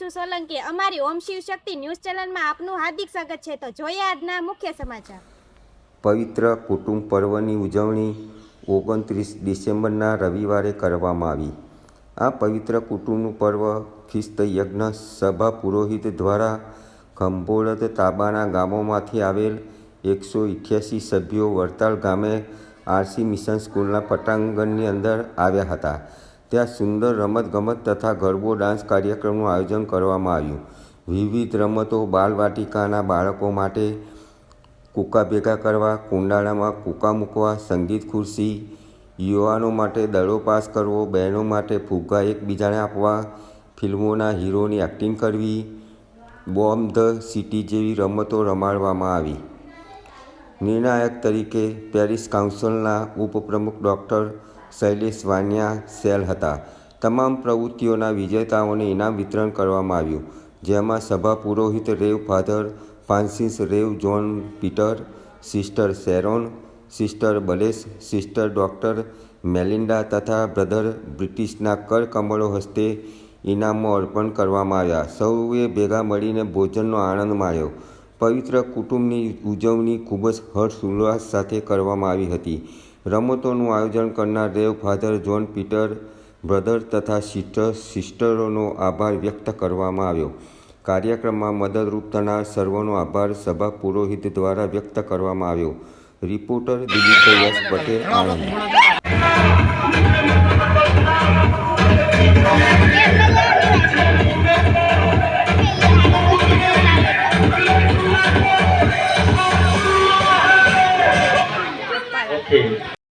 દિશુ સોલંકી અમારી ઓમ શિવ શક્તિ ન્યૂઝ ચેનલમાં આપનું હાર્દિક સ્વાગત છે। તો જોઈએ આજના મુખ્ય સમાચાર। પવિત્ર કુટુંબ પર્વની ઉજવણી 29 ડિસેમ્બરના રવિવારે કરવામાં આવી। આ પવિત્ર કુટુંબનું પર્વ ખ્રિસ્ત યજ્ઞ સભા પુરોહિત દ્વારા ખંભોળદ તાબાના ગામોમાંથી આવેલ 188 સભ્યો વડતાલ ગામે આરસી મિશન સ્કૂલના પટાંગણની અંદર આવ્યા હતા। ત્યાં સુંદર રમતગમત તથા ગરબો ડાન્સ કાર્યક્રમનું આયોજન કરવામાં આવ્યું। વિવિધ રમતો, બાલવાટિકાના બાળકો માટે કૂકા ભેગા કરવા, કુંડાળામાં કૂકા મૂકવા, સંગીત ખુરશી, યુવાનો માટે દડો પાસ કરવો, બહેનો માટે ફુગ્ગા એકબીજાને આપવા, ફિલ્મોના હીરોની એક્ટિંગ કરવી, બોમ્બ ધ સિટી જેવી રમતો રમાડવામાં આવી। નિર્ણાયક તરીકે પેરિસ કાઉન્સિલના ઉપપ્રમુખ ડૉક્ટર શૈલેષ વાનિયા સેલ હતા। તમામ પ્રવૃત્તિઓના વિજેતાઓને ઇનામ વિતરણ કરવામાં આવ્યું, જેમાં સભા પુરોહિત Rev father Francis Rev John Peter, sister Sharon, sister Bless, sister doctor Melinda તથા બ્રધર બ્રિટિશના કરકમળો હસ્તે ઇનામો અર્પણ કરવામાં આવ્યા। સૌએ ભેગા મળીને ભોજનનો આનંદ માણ્યો। પવિત્ર કુટુંબની ઉજવણી ખૂબ જ હર્ષોલ્લાસ સાથે કરવામાં આવી હતી। રમતોનું આયોજન કરનાર રેવ ફાધર જોન પીટર, બ્રધર તથા સિસ્ટરોનો આભાર વ્યક્ત કરવામાં આવ્યો। કાર્યક્રમમાં મદદરૂપ થનાર સર્વનો આભાર સભા પુરોહિત દ્વારા વ્યક્ત કરવામાં આવ્યો। રિપોર્ટર દિલીપ યશ પટેલ, આણંદ।